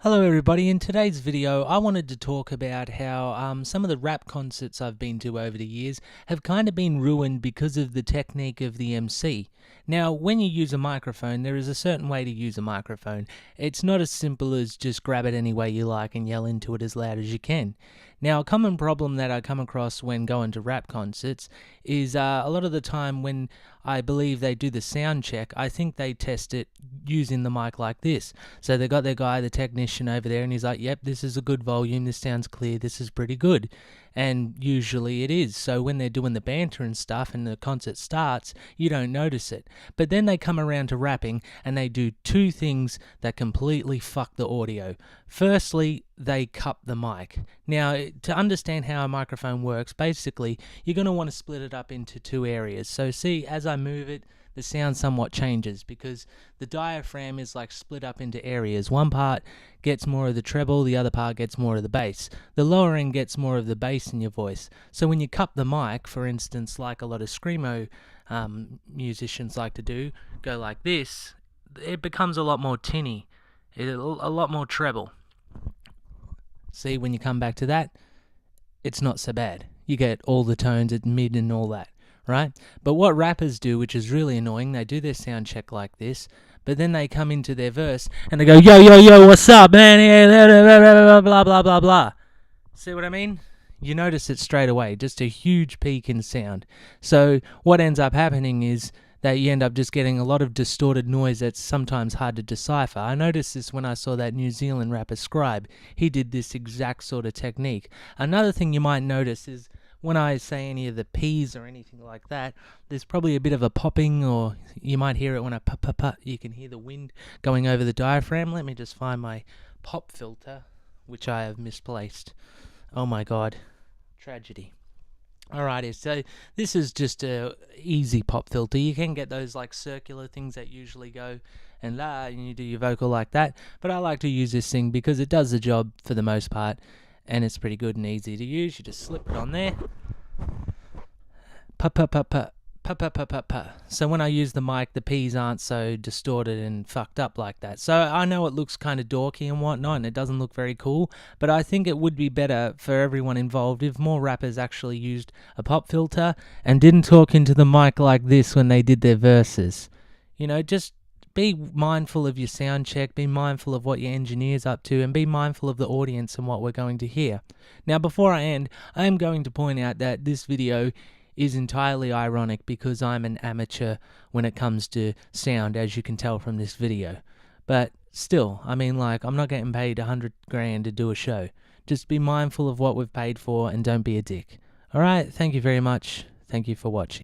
Hello everybody, in today's video I wanted to talk about how some of the rap concerts I've been to over the years have kind of been ruined because of the technique of the MC. Now when you use a microphone, there is a certain way to use a microphone. It's not as simple as just grab it any way you like and yell into it as loud as you can. Now a common problem that I come across when going to rap concerts is a lot of the time when I believe they do the sound check, I think they test it using the mic like this. So they got their guy, the technician over there, and he's like, yep, this is a good volume, this sounds clear, this is pretty good. And usually it is. So when they're doing the banter and stuff and the concert starts, you don't notice it. But then they come around to rapping and they do two things that completely fuck the audio. Firstly, they cup the mic. Now, to understand how a microphone works, basically, you're going to want to split it up into two areas. So see, as I move it, the sound somewhat changes because the diaphragm is like split up into areas. One part gets more of the treble, the other part gets more of the bass. The lower end gets more of the bass in your voice. So when you cup the mic, for instance, like a lot of screamo musicians like to do, go like this, it becomes a lot more tinny, a lot more treble. See, when you come back to that, it's not so bad. You get all the tones at mid and all that. Right? But what rappers do, which is really annoying, they do their sound check like this, but then they come into their verse and they go, yo, yo, yo, what's up, man? Blah, blah, blah, blah, blah. See what I mean? You notice it straight away, just a huge peak in sound. So what ends up happening is that you end up just getting a lot of distorted noise that's sometimes hard to decipher. I noticed this when I saw that New Zealand rapper Scribe. He did this exact sort of technique. Another thing you might notice is when I say any of the P's or anything like that, there's probably a bit of a popping, or you might hear it when I put. You can hear the wind going over the diaphragm. Let me just find my pop filter, which I have misplaced. Oh my god. Tragedy. Alrighty, so this is just a easy pop filter. You can get those like circular things that usually go and you do your vocal like that, but I like to use this thing because it does the job for the most part. And it's pretty good and easy to use. You just slip it on there. So when I use the mic, the P's aren't so distorted and fucked up like that. So I know it looks kind of dorky and whatnot, and it doesn't look very cool, but I think it would be better for everyone involved if more rappers actually used a pop filter and didn't talk into the mic like this when they did their verses. You know, just be mindful of your sound check, be mindful of what your engineer's up to, and be mindful of the audience and what we're going to hear. Now, before I end, I am going to point out that this video is entirely ironic because I'm an amateur when it comes to sound, as you can tell from this video. But still, I mean, like, I'm not getting paid 100 grand to do a show. Just be mindful of what we've paid for and don't be a dick. Alright, thank you very much. Thank you for watching.